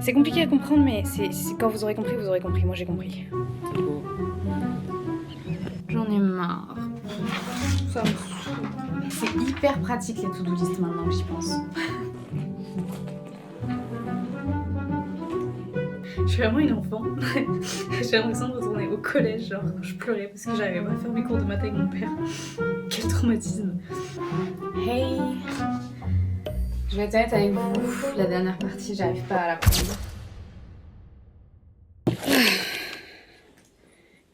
C'est compliqué à comprendre, mais c'est quand vous aurez compris, vous aurez compris. Moi, j'ai compris. J'en ai marre. Ça me saoule. C'est hyper pratique les to-do list maintenant que j'y pense. Je suis vraiment une enfant. J'ai l'impression de retourner au collège, genre quand je pleurais parce que j'arrivais pas à faire mes cours de maths avec mon père. Quel traumatisme. Hey, je vais être honnête avec vous, la dernière partie, j'arrive pas à la prendre.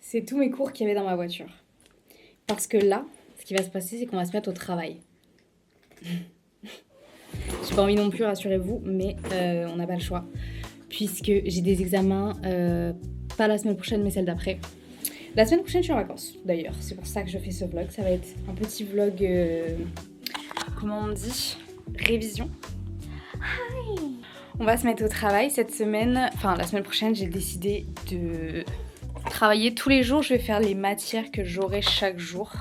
C'est tous mes cours qu'il y avait dans ma voiture. Parce que là, ce qui va se passer, c'est qu'on va se mettre au travail. J'ai pas envie non plus, rassurez-vous, mais on n'a pas le choix. Puisque j'ai des examens, pas la semaine prochaine, mais celle d'après. La semaine prochaine, je suis en vacances, d'ailleurs. C'est pour ça que je fais ce vlog. Ça va être un petit vlog, comment on dit, révision. Hi. On va se mettre au travail cette semaine. Enfin, la semaine prochaine, j'ai décidé de travailler tous les jours. Je vais faire les matières que j'aurai chaque jour.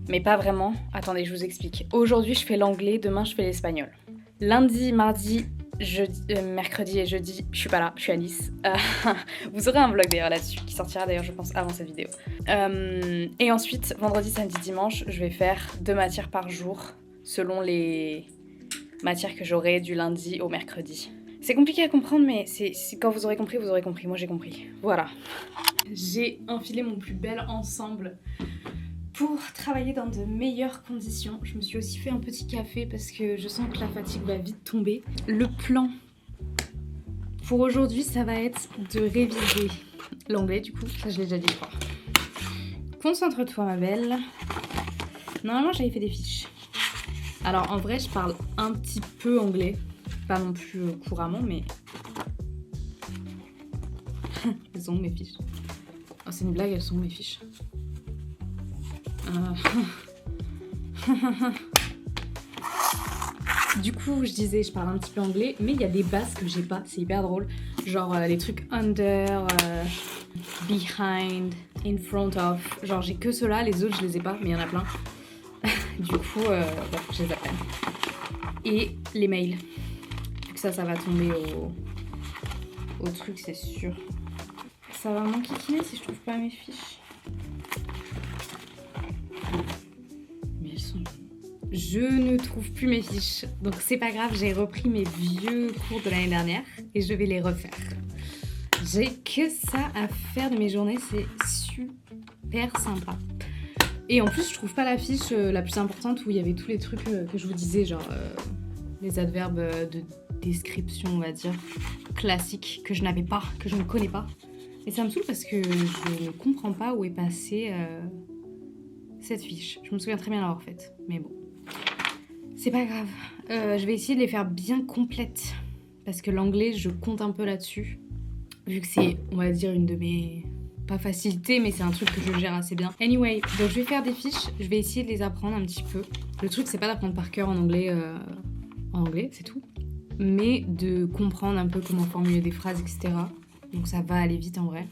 Mais pas vraiment. Attendez, je vous explique. Aujourd'hui, je fais l'anglais. Demain, je fais l'espagnol. Lundi, mardi, mercredi et jeudi, je suis pas là, je suis à Nice. Vous aurez un vlog d'ailleurs là-dessus, qui sortira d'ailleurs je pense avant cette vidéo. Et ensuite, vendredi, samedi, dimanche, je vais faire 2 matières par jour, selon les matières que j'aurai du lundi au mercredi. C'est compliqué à comprendre, mais c'est quand vous aurez compris, vous aurez compris. Moi j'ai compris. Voilà. J'ai enfilé mon plus bel ensemble pour travailler dans de meilleures conditions. Je me suis aussi fait un petit café parce que je sens que la fatigue va vite tomber. Le plan pour aujourd'hui, ça va être de réviser l'anglais du coup. Ça, je l'ai déjà dit, je crois. Concentre-toi, ma belle. Normalement, j'avais fait des fiches. Alors, en vrai, je parle un petit peu anglais. Pas non plus couramment, mais... Elles sont où mes fiches? Oh, c'est une blague, elles sont où mes fiches? Du coup, je disais, je parle un petit peu anglais, mais il y a des bases que j'ai pas, c'est hyper drôle. Genre les trucs under, behind, in front of. Genre j'ai que ceux-là, les autres je les ai pas, mais il y en a plein. Du coup, faut que je les apprenne. Et les mails. Vu que ça va tomber au truc, c'est sûr. Ça va m'enquiquiner si je trouve pas mes fiches. Je ne trouve plus mes fiches, donc c'est pas grave, j'ai repris mes vieux cours de l'année dernière et je vais les refaire. J'ai que ça à faire de mes journées, c'est super sympa. Et en plus, je trouve pas la fiche la plus importante où il y avait tous les trucs que je vous disais, genre les adverbes de description, on va dire, classiques, que je n'avais pas, que je ne connais pas. Et ça me saoule parce que je ne comprends pas où est passée cette fiche. Je me souviens très bien l'avoir faite, mais bon. C'est pas grave. Je vais essayer de les faire bien complètes. Parce que l'anglais, je compte un peu là-dessus. Vu que c'est, on va dire, une de mes... Pas facilités, mais c'est un truc que je gère assez bien. Anyway, donc je vais faire des fiches. Je vais essayer de les apprendre un petit peu. Le truc, c'est pas d'apprendre par cœur en anglais, c'est tout. Mais de comprendre un peu comment formuler des phrases, etc. Donc ça va aller vite en vrai.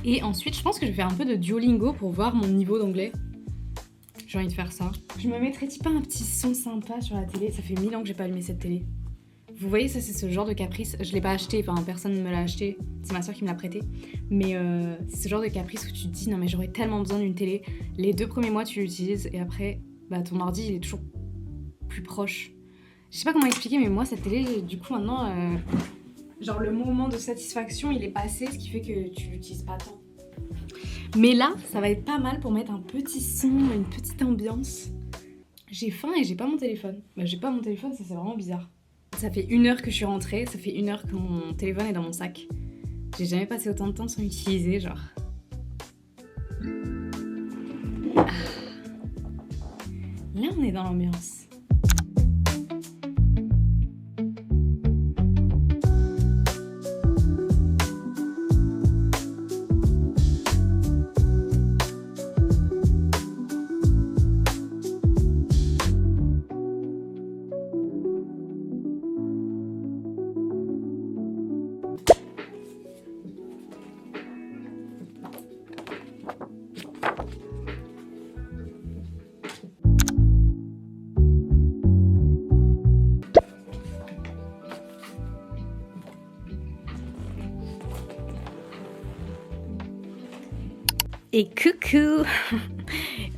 Et ensuite, je pense que je vais faire un peu de Duolingo pour voir mon niveau d'anglais. J'ai envie de faire ça. Je me mettrais-tu pas un petit son sympa sur la télé? Ça fait 1000 ans que j'ai pas allumé cette télé. Vous voyez, ça c'est ce genre de caprice. Je l'ai pas acheté, enfin personne ne me l'a acheté. C'est ma soeur qui me l'a prêté. Mais c'est ce genre de caprice où tu te dis non mais j'aurais tellement besoin d'une télé. Les 2 premiers mois tu l'utilises et après bah ton ordi il est toujours plus proche. Je sais pas comment expliquer mais moi cette télé du coup maintenant genre le moment de satisfaction il est passé, ce qui fait que tu l'utilises pas tant. Mais là, ça va être pas mal pour mettre un petit son, une petite ambiance. J'ai faim et j'ai pas mon téléphone. Bah j'ai pas mon téléphone, ça c'est vraiment bizarre. Ça fait 1 heure que je suis rentrée, ça fait 1 heure que mon téléphone est dans mon sac. J'ai jamais passé autant de temps sans l'utiliser, genre. Là, on est dans l'ambiance. Et coucou.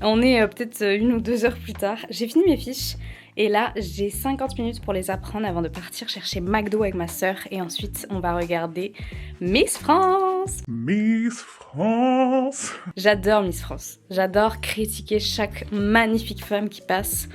On est peut-être 1 ou 2 heures plus tard. J'ai fini mes fiches et là j'ai 50 minutes pour les apprendre avant de partir chercher McDo avec ma sœur et ensuite on va regarder Miss France. Miss France. J'adore Miss France. J'adore critiquer chaque magnifique femme qui passe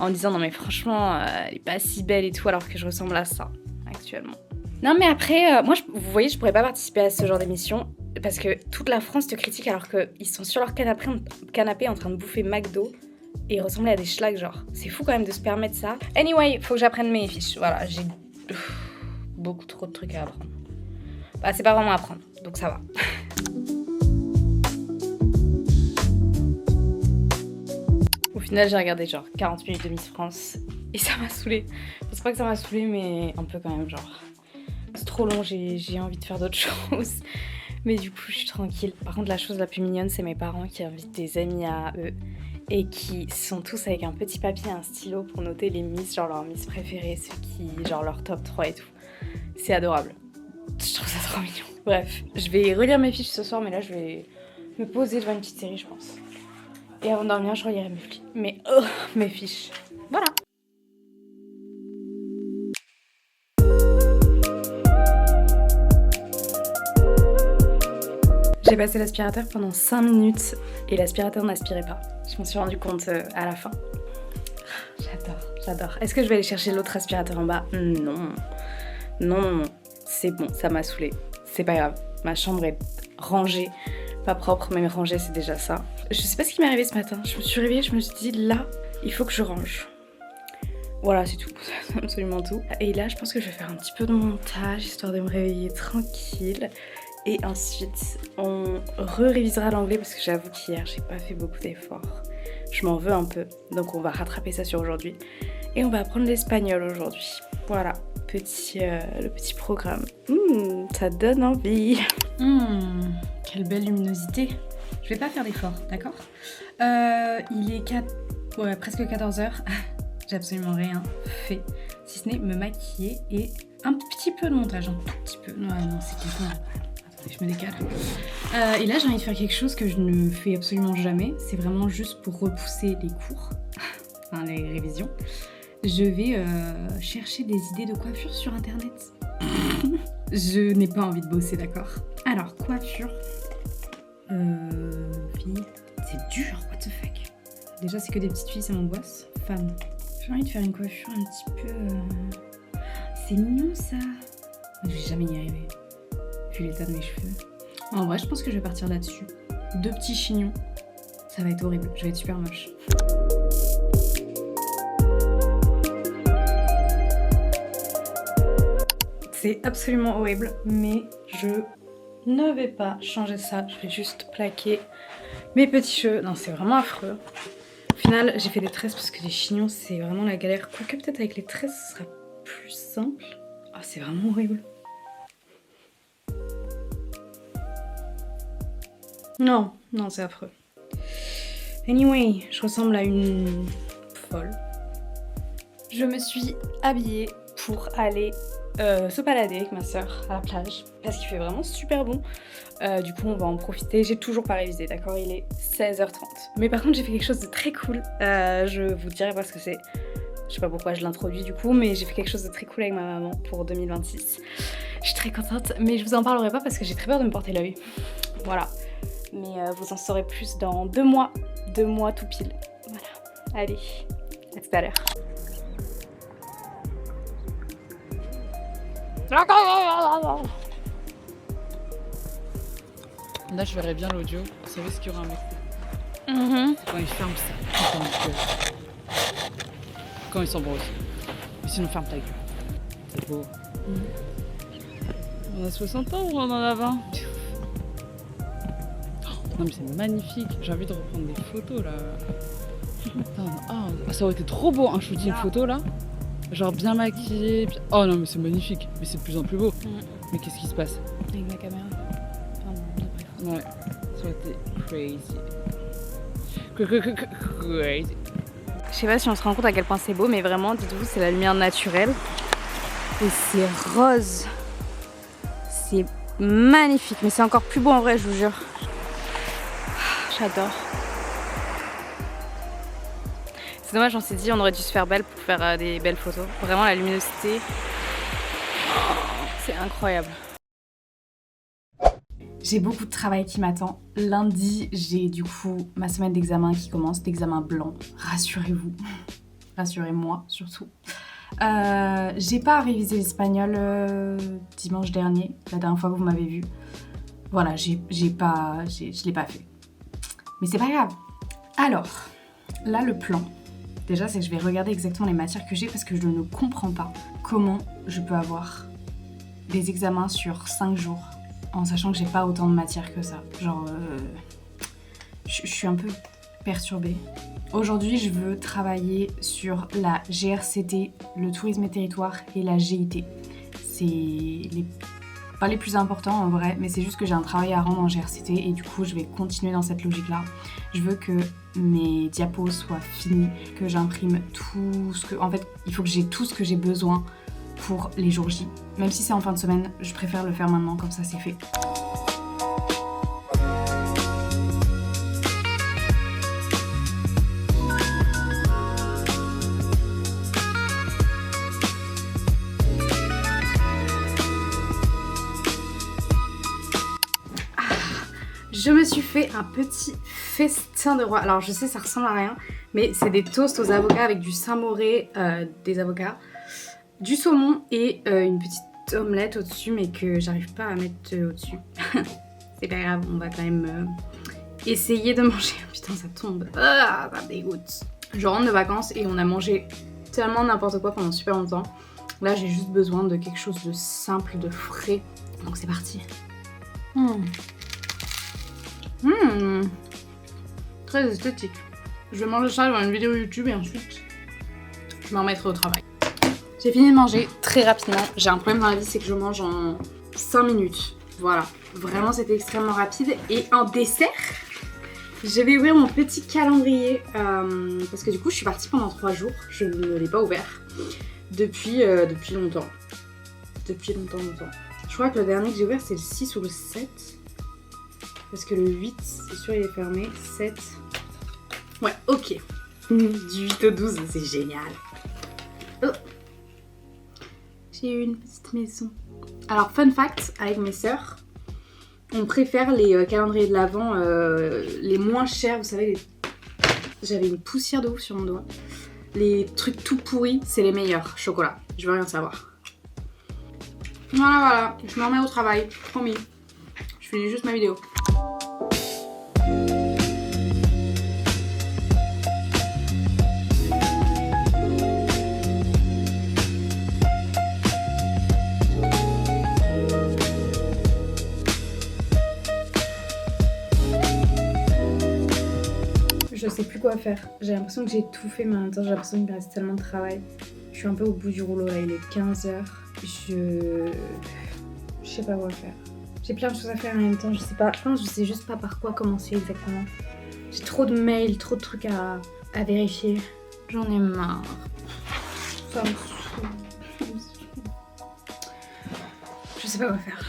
en disant non mais franchement elle est pas si belle et tout alors que je ressemble à ça actuellement. Non mais après, moi vous voyez je pourrais pas participer à ce genre d'émission parce que toute la France te critique alors qu'ils sont sur leur canapé en train de bouffer McDo et ressembler à des schlags genre. C'est fou quand même de se permettre ça. Anyway, faut que j'apprenne mes fiches. Voilà, j'ai beaucoup trop de trucs à apprendre. Bah c'est pas vraiment à apprendre, donc ça va. Au final, j'ai regardé genre 40 minutes de Miss France et ça m'a saoulée. Je pense pas que ça m'a saoulée, mais un peu quand même genre. C'est trop long, j'ai envie de faire d'autres choses. Mais du coup, je suis tranquille. Par contre, la chose la plus mignonne, c'est mes parents qui invitent des amis à eux et qui sont tous avec un petit papier et un stylo pour noter les Miss, genre leurs Miss préférées, ceux qui, genre leur top 3 et tout. C'est adorable. Je trouve ça trop mignon. Bref, je vais relire mes fiches ce soir, mais là, je vais me poser devant une petite série, je pense. Et avant de dormir, je relirai mes fiches. Voilà. J'ai passé l'aspirateur pendant 5 minutes et l'aspirateur n'aspirait pas. Je m'en suis rendu compte à la fin. J'adore. Est-ce que je vais aller chercher l'autre aspirateur en bas ? Non. C'est bon, ça m'a saoulée. C'est pas grave. Ma chambre est rangée. Pas propre, mais rangée, c'est déjà ça. Je sais pas ce qui m'est arrivé ce matin. Je me suis réveillée, je me suis dit là, il faut que je range. Voilà, c'est tout. C'est absolument tout. Et là, je pense que je vais faire un petit peu de montage, histoire de me réveiller tranquille. Et ensuite, on révisera l'anglais parce que j'avoue qu'hier, j'ai pas fait beaucoup d'efforts. Je m'en veux un peu, donc on va rattraper ça sur aujourd'hui. Et on va apprendre l'espagnol aujourd'hui. Voilà, le petit programme. Ça donne envie. Quelle belle luminosité. Je vais pas faire d'efforts, d'accord ? Il est presque 14h. J'ai absolument rien fait, si ce n'est me maquiller et un petit peu de montage, un tout petit peu. Non, c'était quoi ? Attendez, je me décale. Et là, j'ai envie de faire quelque chose que je ne fais absolument jamais. C'est vraiment juste pour repousser les cours, enfin les révisions. Je vais chercher des idées de coiffure sur internet. Je n'ai pas envie de bosser, d'accord ? Alors, coiffure. Fille. C'est dur, what the fuck. Déjà, c'est que des petites filles, ça m'angoisse. Femme. J'ai envie de faire une coiffure un petit peu. C'est mignon ça. Je vais jamais y arriver. Vu l'état de mes cheveux. En vrai, je pense que je vais partir là-dessus. 2 petits chignons. Ça va être horrible. Je vais être super moche. C'est absolument horrible, mais je ne vais pas changer ça. Je vais juste plaquer mes petits cheveux. Non, c'est vraiment affreux. Au final, j'ai fait des tresses parce que les chignons, c'est vraiment la galère. Quoique peut-être avec les tresses, ce sera plus simple. Ah, c'est vraiment horrible. Non, c'est affreux. Anyway, je ressemble à une folle. Je me suis habillée pour aller se balader avec ma soeur à la plage parce qu'il fait vraiment super bon. Du coup, on va en profiter. J'ai toujours pas révisé, d'accord ? Il est 16h30. Mais par contre, j'ai fait quelque chose de très cool. Je vous dirai pas ce que c'est. Je sais pas pourquoi je l'introduis du coup, mais j'ai fait quelque chose de très cool avec ma maman pour 2026. Je suis très contente, mais je vous en parlerai pas parce que j'ai très peur de me porter l'œil. Voilà. Mais vous en saurez plus dans 2 mois. 2 mois tout pile. Voilà. Allez, à tout à l'heure. Là, je verrais bien l'audio. Vous savez ce qu'il y aura un mec. Quand il ferme, c'est putain de gueule. Quand ils sont beaux aussi. Mais sinon, ferme ta gueule. C'est beau. On a 60 ans ou on en a 20 ? Non mais c'est magnifique. J'ai envie de reprendre des photos là. Ça aurait été trop beau un shooting photo là. Genre bien maquillé. Oh non mais c'est magnifique. Mais c'est de plus en plus beau. Mais qu'est-ce qui se passe ? Avec ma caméra. Ouais, ça aurait été crazy. Crazy. Je sais pas si on se rend compte à quel point c'est beau, mais vraiment, dites-vous, c'est la lumière naturelle. Et c'est rose. C'est magnifique, mais c'est encore plus beau en vrai, je vous jure. J'adore. C'est dommage, on s'est dit on aurait dû se faire belle pour faire des belles photos. Vraiment la luminosité, c'est incroyable. J'ai beaucoup de travail qui m'attend. Lundi, j'ai du coup ma semaine d'examen qui commence, d'examen blanc. Rassurez-vous, rassurez-moi surtout. J'ai pas révisé l'espagnol dimanche dernier, la dernière fois que vous m'avez vu. Voilà, je l'ai pas fait. Mais c'est pas grave. Alors, là le plan, déjà c'est que je vais regarder exactement les matières que j'ai parce que je ne comprends pas comment je peux avoir des examens sur 5 jours en sachant que j'ai pas autant de matières que ça. Genre, je suis un peu perturbée. Aujourd'hui, je veux travailler sur la GRCT, le tourisme et territoire et la GIT. C'est pas les plus importants en vrai, mais c'est juste que j'ai un travail à rendre en GRCT et du coup, je vais continuer dans cette logique-là. Je veux que mes diapos soient finis, que j'imprime tout ce que... En fait, il faut que j'ai tout ce que j'ai besoin pour les jours J. Même si c'est en fin de semaine, je préfère le faire maintenant, comme ça c'est fait. Je me suis fait un petit festin de roi. Alors je sais ça ressemble à rien, mais c'est des toasts aux avocats avec du Saint-Mauré, des avocats, du saumon et une petite omelette au-dessus, mais que j'arrive pas à mettre au-dessus. C'est pas grave, on va quand même essayer de manger. Putain ça tombe, ça me dégoûte. Je rentre de vacances et on a mangé tellement n'importe quoi pendant super longtemps. Là j'ai juste besoin de quelque chose de simple, de frais. Donc c'est parti. Très esthétique. Je vais manger ça dans une vidéo YouTube et ensuite je m'en remettrai au travail. J'ai fini de manger très rapidement. J'ai un problème dans la vie, c'est que je mange en 5 minutes. Voilà, vraiment c'était extrêmement rapide. Et en dessert, je vais ouvrir mon petit calendrier parce que du coup je suis partie pendant 3 jours. Je ne l'ai pas ouvert depuis longtemps. Depuis longtemps. Je crois que le dernier que j'ai ouvert c'est le 6 ou le 7. Parce que le 8, c'est sûr, il est fermé. 7. Ouais, ok. Du 8 au 12, c'est génial. Oh. J'ai eu une petite maison. Alors, fun fact, avec mes sœurs, on préfère les calendriers de l'Avent les moins chers. Vous savez, j'avais une poussière de ouf sur mon doigt. Les trucs tout pourris, c'est les meilleurs. Chocolat. Je veux rien savoir. Voilà, je me remets au travail. Promis. Je finis juste ma vidéo. Je sais plus quoi faire. J'ai l'impression que j'ai tout fait, mais en même temps j'ai l'impression qu'il me reste tellement de travail. Je suis un peu au bout du rouleau là, il est 15h. Je sais pas quoi faire. J'ai plein de choses à faire en même temps, je sais pas. Je pense que je sais juste pas par quoi commencer exactement. J'ai trop de mails, trop de trucs à vérifier. J'en ai marre. Ça me saoule. Je sais pas quoi faire.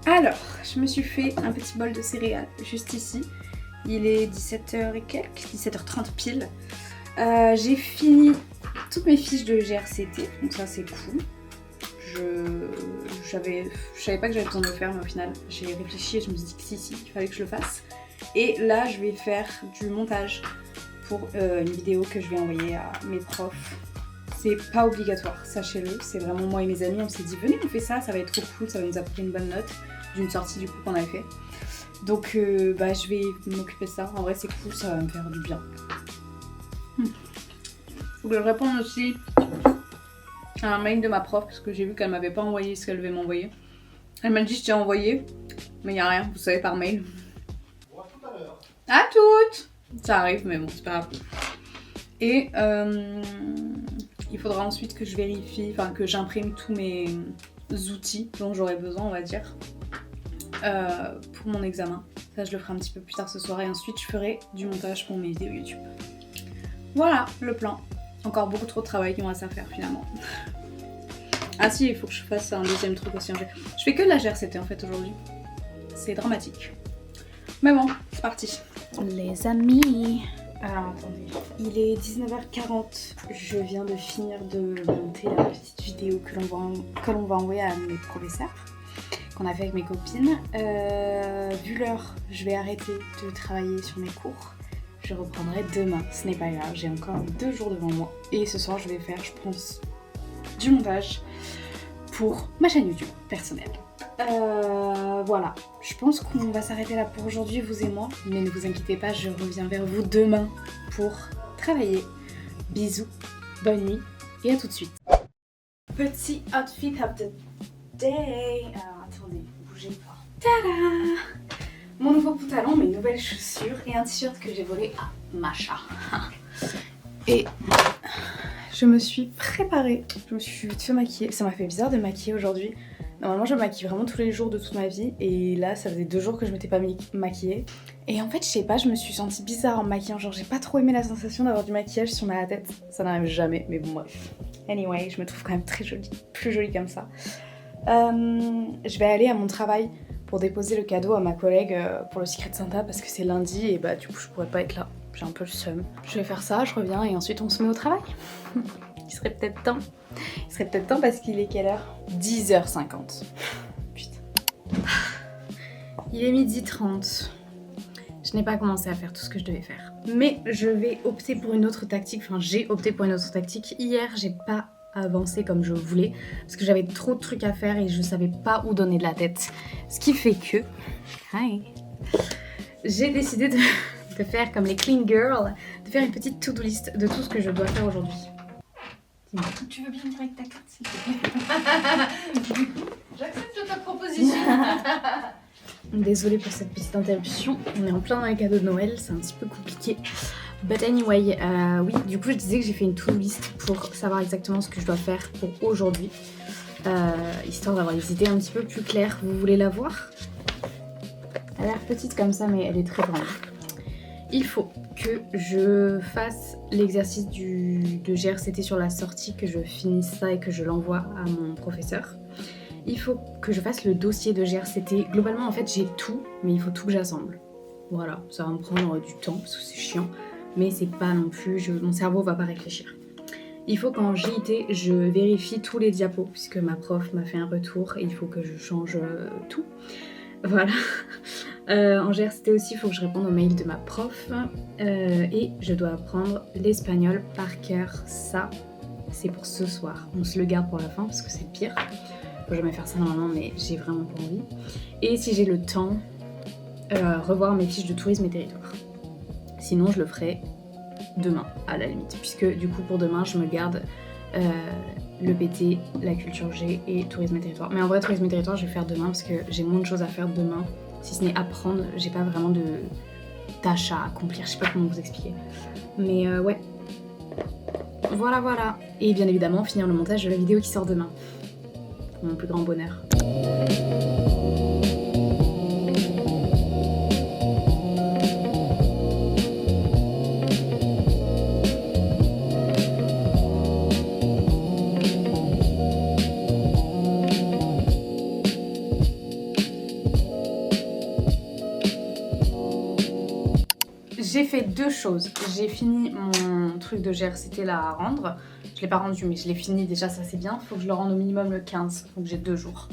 Alors, je me suis fait un petit bol de céréales juste ici. Il est 17h et quelques, 17h30 pile. J'ai fini toutes mes fiches de GRCT, donc ça c'est cool. Je savais pas que j'avais besoin de le faire, mais au final j'ai réfléchi et je me suis dit que si, il fallait que je le fasse. Et là je vais faire du montage pour une vidéo que je vais envoyer à mes profs. C'est pas obligatoire, sachez-le, c'est vraiment moi et mes amis, on s'est dit venez on fait ça, ça va être trop cool, ça va nous apporter une bonne note d'une sortie du coup qu'on avait fait. Donc je vais m'occuper de ça, en vrai c'est cool, ça va me faire du bien. Faut que je réponde aussi à un mail de ma prof parce que j'ai vu qu'elle m'avait pas envoyé ce qu'elle devait m'envoyer. Elle m'a dit je t'ai envoyé, mais il n'y a rien, vous savez, par mail. À toutes. Ça arrive, mais bon, c'est pas grave. Et il faudra ensuite que je vérifie, enfin que j'imprime tous mes outils dont j'aurai besoin, on va dire, pour mon examen. Ça, je le ferai un petit peu plus tard ce soir et ensuite je ferai du montage pour mes vidéos YouTube. Voilà le plan. Encore beaucoup trop de travail qui me reste à faire finalement. Ah si, il faut que je fasse un deuxième truc aussi. Je fais que de la GRCT en fait aujourd'hui. C'est dramatique. Mais bon, c'est parti. Les amis. Alors attendez, il est 19h40. Je viens de finir de monter la petite vidéo que l'on va envoyer à mes professeurs, qu'on a fait avec mes copines. Vu l'heure, je vais arrêter de travailler sur mes cours. Je reprendrai demain, ce n'est pas grave, j'ai encore 2 jours devant moi. Et ce soir, je vais faire, je pense, du montage pour ma chaîne YouTube personnelle. Voilà, je pense qu'on va s'arrêter là pour aujourd'hui, vous et moi. Mais ne vous inquiétez pas, je reviens vers vous demain pour travailler. Bisous, bonne nuit et à tout de suite. Petit outfit of the day. Alors attendez, bougez pas. Tada! Mon nouveau pantalon, mes nouvelles chaussures et un t-shirt que j'ai volé à Macha. Et je me suis préparée, je me suis vite fait maquiller. Ça m'a fait bizarre de maquiller aujourd'hui. Normalement je me maquille vraiment tous les jours de toute ma vie et là ça faisait 2 jours que je m'étais pas maquillée. Et en fait je sais pas, je me suis sentie bizarre en me maquillant, genre j'ai pas trop aimé la sensation d'avoir du maquillage sur ma tête. Ça n'arrive jamais, mais bon bref. Anyway, je me trouve quand même très jolie, plus jolie comme ça. Je vais aller à mon travail pour déposer le cadeau à ma collègue pour le Secret Santa parce que c'est lundi et bah du coup je pourrais pas être là. J'ai un peu le seum. Je vais faire ça, je reviens et ensuite on se met au travail. Il serait peut-être temps. Il serait peut-être temps parce qu'il est quelle heure? 10h50. Putain. Il est 12h30. Je n'ai pas commencé à faire tout ce que je devais faire. Mais je vais opter pour une autre tactique. Enfin, j'ai opté pour une autre tactique. Hier, j'ai pas avancé comme je voulais parce que j'avais trop de trucs à faire et je savais pas où donner de la tête. Ce qui fait que... Hi. J'ai décidé de faire comme les clean girls, de faire une petite to-do list de tout ce que je dois faire aujourd'hui. Tu veux bien venir avec ta carte, s'il te plaît? J'accepte ta proposition. Désolée pour cette petite interruption, on est en plein dans les cadeaux de Noël, c'est un petit peu compliqué. But anyway, oui, du coup je disais que j'ai fait une to-do list pour savoir exactement ce que je dois faire pour aujourd'hui. Histoire d'avoir des idées un petit peu plus claires. Vous voulez la voir? Elle a l'air petite comme ça, mais elle est très grande. Il faut que je fasse l'exercice de GRCT sur la sortie, que je finisse ça et que je l'envoie à mon professeur. Il faut que je fasse le dossier de GRCT. Globalement, en fait, j'ai tout, mais il faut tout que j'assemble. Voilà, ça va me prendre du temps parce que c'est chiant, mais c'est pas non plus... mon cerveau va pas réfléchir. Il faut qu'en JIT, je vérifie tous les diapos, puisque ma prof m'a fait un retour et il faut que je change tout. Voilà. En GRCT aussi, il faut que je réponde aux mails de ma prof. Et je dois apprendre l'espagnol par cœur. Ça, c'est pour ce soir. On se le garde pour la fin parce que c'est pire. Faut jamais faire ça normalement, mais j'ai vraiment pas envie. Et si j'ai le temps, revoir mes fiches de tourisme et territoire. Sinon, je le ferai demain, à la limite. Puisque du coup, pour demain, je me garde le PT, la culture G et tourisme et territoire. Mais en vrai, tourisme et territoire, je vais faire demain parce que j'ai moins de choses à faire demain. Si ce n'est apprendre, j'ai pas vraiment de tâches à accomplir, je sais pas comment vous expliquer. Mais ouais. Voilà, voilà. Et bien évidemment, finir le montage de la vidéo qui sort demain. Mon plus grand bonheur. J'ai fait 2 choses. J'ai fini mon truc de GRCT là à rendre. Je l'ai pas rendu mais je l'ai fini déjà, ça c'est bien. Faut que je le rende au minimum le 15, donc j'ai 2 jours.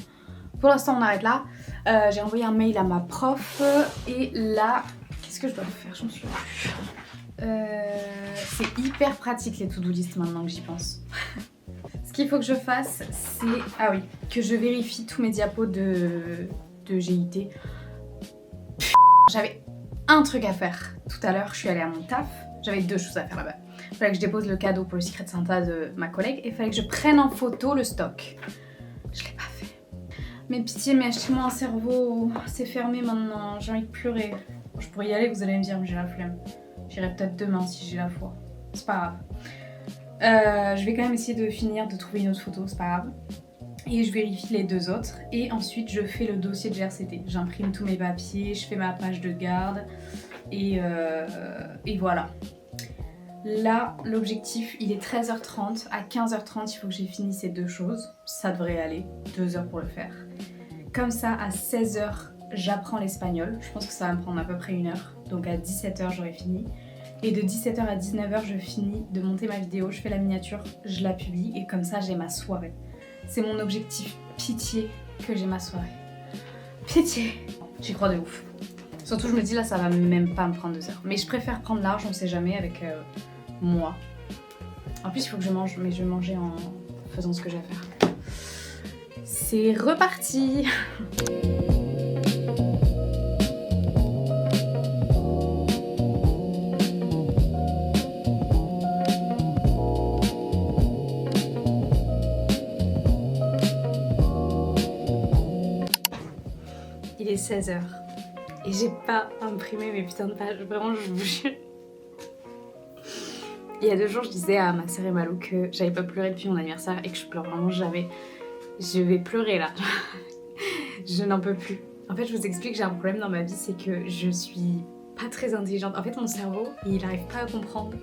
Pour l'instant on arrête là. J'ai envoyé un mail à ma prof et là, qu'est-ce que je dois faire? Je me suis plus. C'est hyper pratique les to-do list maintenant que j'y pense. Ce qu'il faut que je fasse, c'est... Ah oui, que je vérifie tous mes diapos de GIT. J'avais un truc à faire. Tout à l'heure, je suis allée à mon taf. J'avais 2 choses à faire là-bas. Il fallait que je dépose le cadeau pour le Secret Santa de ma collègue et il fallait que je prenne en photo le stock. Je l'ai pas fait. Mais pitié, mais achetez-moi un cerveau. C'est fermé maintenant, j'ai envie de pleurer. Je pourrais y aller, vous allez me dire, mais j'ai la flemme. J'irai peut-être demain si j'ai la foi. C'est pas grave. Je vais quand même essayer de finir de trouver une autre photo, c'est pas grave. Et je vérifie les 2 autres. Et ensuite, je fais le dossier de GRCT. J'imprime tous mes papiers, je fais ma page de garde. Et voilà. Là, l'objectif, il est 13h30. À 15h30, il faut que j'ai fini ces 2 choses. Ça devrait aller. 2 heures pour le faire. Comme ça, à 16h, j'apprends l'espagnol. Je pense que ça va me prendre à peu près 1 heure. Donc à 17h, j'aurai fini. Et de 17h à 19h, je finis de monter ma vidéo. Je fais la miniature, je la publie. Et comme ça, j'ai ma soirée. C'est mon objectif. Pitié que j'ai ma soirée. Pitié. J'y crois de ouf. Surtout, je me dis là, ça va même pas me prendre 2 heures. Mais je préfère prendre large, on sait jamais, avec moi. En plus, il faut que je mange, mais je vais manger en faisant ce que j'ai à faire. C'est reparti. Il est 16h. Et j'ai pas imprimé mes putains de pages, vraiment je vous jure. Il y a 2 jours je disais à ma sœur et Malou que j'avais pas pleuré depuis mon anniversaire et que je pleure vraiment jamais. Je vais pleurer là. Je n'en peux plus. En fait je vous explique, j'ai un problème dans ma vie, c'est que je suis pas très intelligente. En fait mon cerveau il arrive pas à comprendre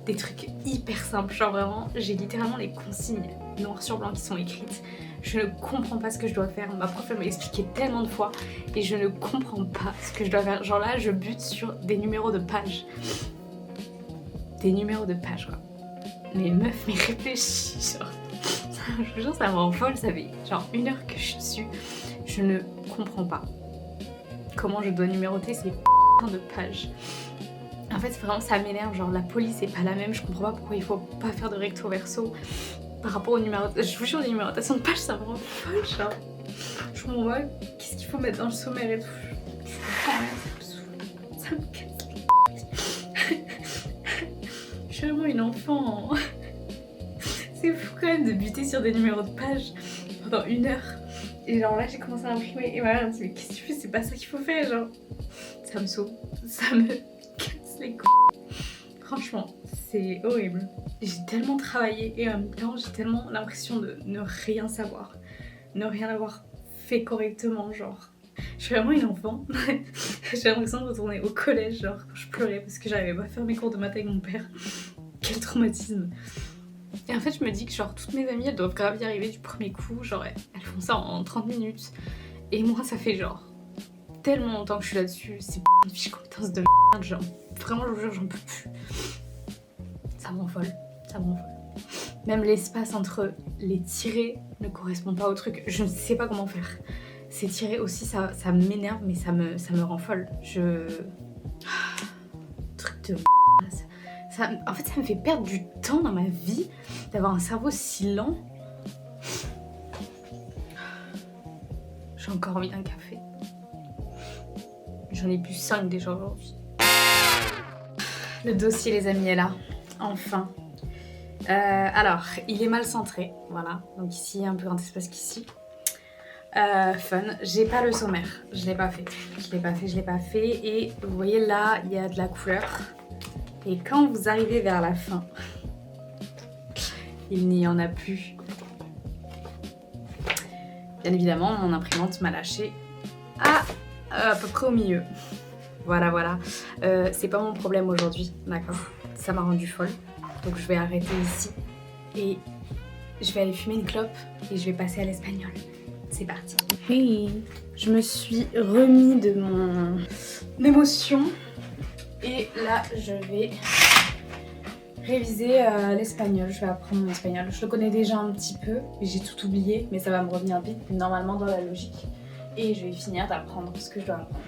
des trucs hyper simples. Genre vraiment j'ai littéralement les consignes noir sur blanc qui sont écrites. Je ne comprends pas ce que je dois faire. Ma prof elle m'a expliqué tellement de fois et je ne comprends pas ce que je dois faire. Genre là, je bute sur des numéros de pages. Des numéros de pages, quoi. Mais meuf, mais réfléchis, genre. Je vous jure, ça me rend folle. Ça fait genre 1 heure que je suis dessus. Je ne comprends pas comment je dois numéroter ces de pages. En fait, vraiment, ça m'énerve. Genre, la police est pas la même. Je comprends pas pourquoi il faut pas faire de recto verso. Par rapport au numéro, je vous jure, les numérotations de pages, ça me rend folle, genre. Je me vois, qu'est-ce qu'il faut mettre dans le sommaire et tout. Je comprends rien, ça me casse les couilles. Je suis vraiment une enfant. C'est fou quand même de buter sur des numéros de pages pendant 1 heure. Et genre là, j'ai commencé à imprimer et ma mère me dit, mais qu'est-ce que tu fais, c'est pas ça qu'il faut faire, genre. Ça me sauve, ça me casse les couilles. Franchement, c'est horrible. J'ai tellement travaillé et en même temps j'ai tellement l'impression de ne rien savoir, ne rien avoir fait correctement, genre. Je suis vraiment une enfant. J'ai l'impression de retourner au collège, genre quand je pleurais parce que j'arrivais pas à faire mes cours de maths avec mon père. Quel traumatisme. Et en fait je me dis que genre toutes mes amies elles doivent grave y arriver du premier coup, genre elles font ça en 30 minutes. Et moi ça fait genre tellement longtemps que je suis là-dessus, c'est une fiche compétence de merde, genre vraiment je vous jure j'en peux plus. Ça me rend folle, ça me rend folle. Même l'espace entre les tirets ne correspond pas au truc, je ne sais pas comment faire. Ces tirets aussi ça m'énerve mais ça me rend folle. Truc de ça, en fait ça me fait perdre du temps dans ma vie d'avoir un cerveau si lent. J'ai encore envie d'un café. J'en ai bu 5 déjà aujourd'hui. Le dossier les amis est là. Enfin. Alors, il est mal centré, voilà. Donc ici, il y a un plus grand espace qu'ici. Fun. J'ai pas le sommaire, je l'ai pas fait. Je l'ai pas fait. Et vous voyez là, il y a de la couleur. Et quand vous arrivez vers la fin, il n'y en a plus. Bien évidemment, mon imprimante m'a lâché à peu près au milieu. Voilà. C'est pas mon problème aujourd'hui, d'accord? Ça m'a rendu folle. Donc je vais arrêter ici et je vais aller fumer une clope et je vais passer à l'espagnol. C'est parti. Hey, je me suis remis de mon émotion et là je vais réviser l'espagnol. Je vais apprendre mon espagnol. Je le connais déjà un petit peu, mais j'ai tout oublié, mais ça va me revenir vite normalement dans la logique. Et je vais finir d'apprendre ce que je dois apprendre.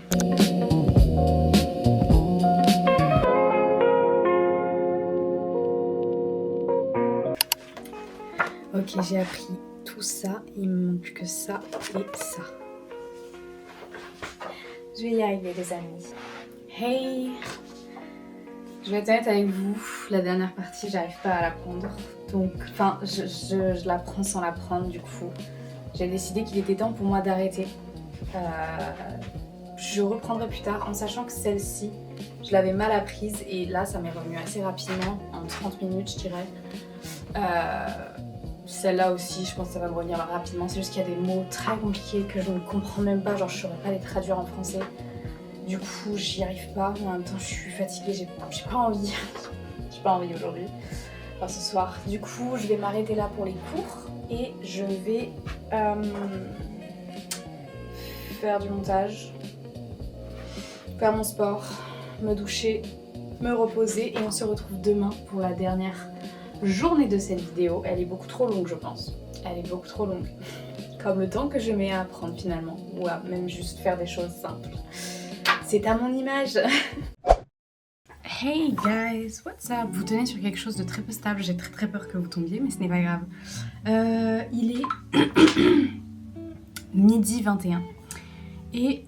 Ok, j'ai appris tout ça, il me manque que ça et ça. Je vais y arriver les amis. Hey, Je vais être honnête avec vous, la dernière partie, j'arrive pas à la prendre. Donc, enfin, je la prends sans la prendre du coup. J'ai décidé qu'il était temps pour moi d'arrêter. Je reprendrai plus tard en sachant que celle-ci, je l'avais mal apprise et là, ça m'est revenu assez rapidement, en 30 minutes je dirais. Celle-là aussi, je pense que ça va me revenir rapidement. C'est juste qu'il y a des mots très compliqués que je ne comprends même pas, genre je saurais pas les traduire en français. Du coup, j'y arrive pas. En même temps, je suis fatiguée, j'ai pas envie. J'ai pas envie aujourd'hui, enfin ce soir. Du coup, je vais m'arrêter là pour les cours et je vais faire du montage, faire mon sport, me doucher, me reposer et on se retrouve demain pour la dernière journée de cette vidéo. Elle est beaucoup trop longue, je pense. Elle est beaucoup trop longue. Comme le temps que je mets à apprendre finalement, ou à même juste faire des choses simples. C'est à mon image. Hey guys, what's up? Vous tenez sur quelque chose de très peu stable, j'ai très peur que vous tombiez, mais ce n'est pas grave. Il est midi 21. Et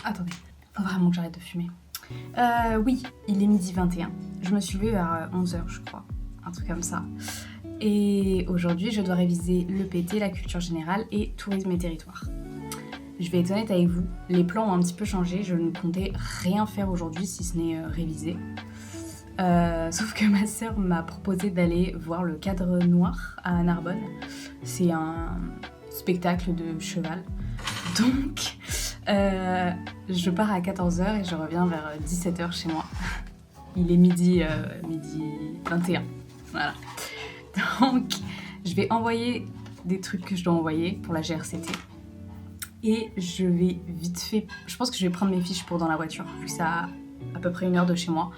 attendez, faut vraiment que j'arrête de fumer. Oui, il est midi 21. Je me suis levée vers 11h je crois, un truc comme ça. Et aujourd'hui je dois réviser le PT, la culture générale et tourisme et territoire. Je vais être honnête avec vous, les plans ont un petit peu changé, je ne comptais rien faire aujourd'hui si ce n'est réviser. Sauf que ma sœur m'a proposé d'aller voir le Cadre Noir à Narbonne. C'est un spectacle de cheval. Donc, je pars à 14h et je reviens vers 17h chez moi. Il est midi 21. Voilà. Donc, je vais envoyer des trucs que je dois envoyer pour la GRCT. Et je vais vite fait, je pense que je vais prendre mes fiches pour dans la voiture, vu que ça à peu près 1 heure de chez moi.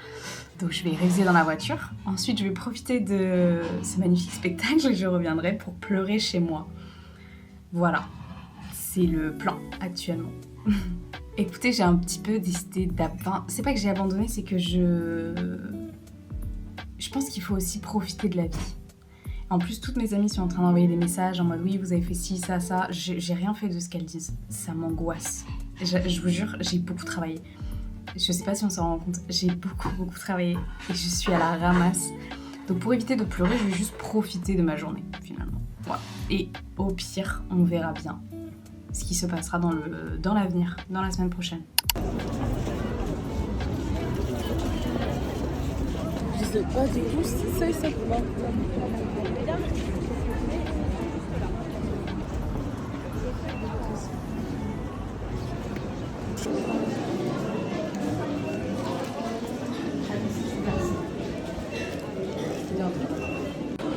Donc je vais réviser dans la voiture. Ensuite, je vais profiter de ce magnifique spectacle et je reviendrai pour pleurer chez moi. Voilà, c'est le plan actuellement. Écoutez, j'ai un petit peu décidé d'abandonner. C'est pas que j'ai abandonné, c'est que je pense qu'il faut aussi profiter de la vie. En plus, toutes mes amies sont en train d'envoyer des messages en mode oui, vous avez fait ci, ça, ça. J'ai rien fait de ce qu'elles disent. Ça m'angoisse. Je vous jure, j'ai beaucoup travaillé. Je sais pas si on s'en rend compte, j'ai beaucoup travaillé et je suis à la ramasse. Donc pour éviter de pleurer, je vais juste profiter de ma journée finalement. Voilà. Et au pire, on verra bien ce qui se passera dans l'avenir, dans la semaine prochaine. Je sais pas du tout si c'est ça.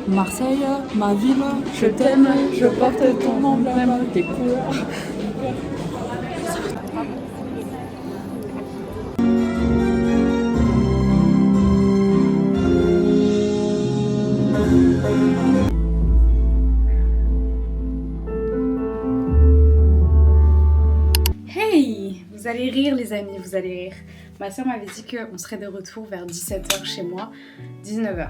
Marseille, ma ville, je t'aime, je porte ton emblème, tes couleurs. Hey, vous allez rire les amis, vous allez rire. Ma soeur m'avait dit qu'on serait de retour vers 17h chez moi, 19h.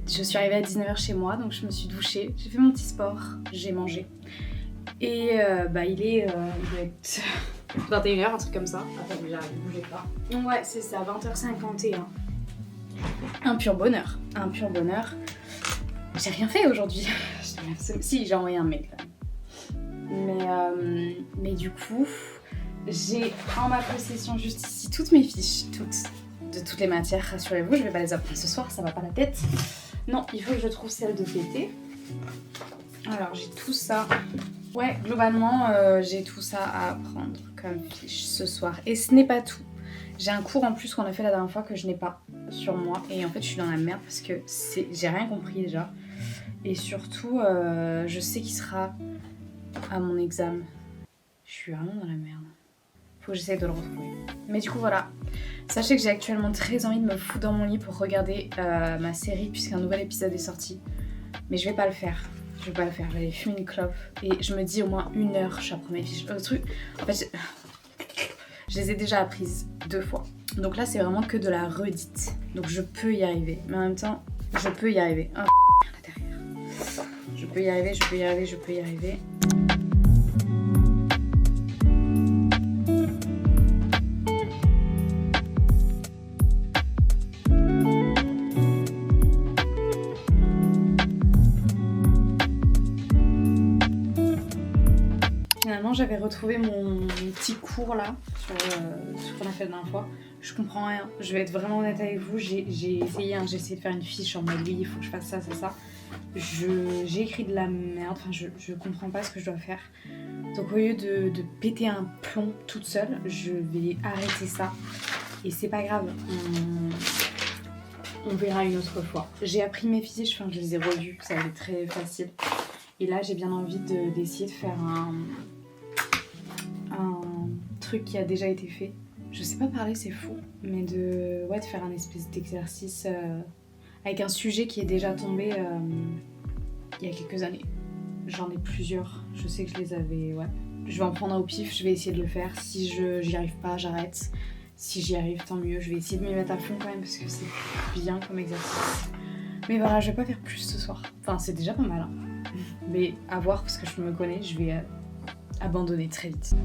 Je suis arrivée à 19h chez moi, donc je me suis douchée, j'ai fait mon petit sport, j'ai mangé. Et il doit être 21h, un truc comme ça. Attends, j'arrive, bougez pas. Ouais, c'est ça, 20h51. Un pur bonheur, un pur bonheur. J'ai rien fait aujourd'hui. Si, j'ai envoyé un mail quand même. Mais du coup, j'ai en ma possession juste ici toutes mes fiches, de toutes les matières. Rassurez-vous, je vais pas les apprendre ce soir, ça va pas la tête. Non, il faut que je trouve celle de PT. Alors, j'ai tout ça. Ouais, globalement, j'ai tout ça à apprendre comme fiche ce soir. Et ce n'est pas tout. J'ai un cours en plus qu'on a fait la dernière fois que je n'ai pas sur moi. Et en fait, je suis dans la merde parce que j'ai rien compris déjà. Et surtout, je sais qu'il sera à mon examen. Je suis vraiment dans la merde. Faut que j'essaye de le retrouver. Mais du coup, voilà. Sachez que j'ai actuellement très envie de me foutre dans mon lit pour regarder ma série puisqu'un nouvel épisode est sorti. Mais je vais pas le faire. Je vais aller fumer une clope. Et je me dis au moins 1 heure, j'apprends mes fiches. Le truc, en fait, je les ai déjà apprises 2 fois. Donc là, c'est vraiment que de la redite. Donc je peux y arriver. Mais en même temps, je peux y arriver. Oh, derrière. Je peux y arriver. vraiment j'avais retrouvé mon petit cours là sur ce qu'on a fait la dernière fois. Je comprends rien, je vais être vraiment honnête avec vous, j'ai essayé, hein, j'ai essayé de faire une fiche en mode oui il faut que je fasse ça, ça. J'ai écrit de la merde, enfin je comprends pas ce que je dois faire. Donc au lieu de péter un plomb toute seule, je vais arrêter ça. Et c'est pas grave, on verra une autre fois. J'ai appris mes fiches, enfin je les ai revues, ça allait très facile. Et là j'ai bien envie d'essayer de faire un truc qui a déjà été fait. Je sais pas parler, c'est fou, mais de faire un espèce d'exercice avec un sujet qui est déjà tombé il y a quelques années. J'en ai plusieurs, je sais que je les avais, Je vais en prendre un au pif, je vais essayer de le faire. Si j'y arrive pas, j'arrête. Si j'y arrive, tant mieux. Je vais essayer de m'y mettre à fond quand même parce que c'est bien comme exercice. Mais voilà, je vais pas faire plus ce soir. Enfin, c'est déjà pas mal, hein. Mais à voir parce que je me connais, je vais abandonner très vite.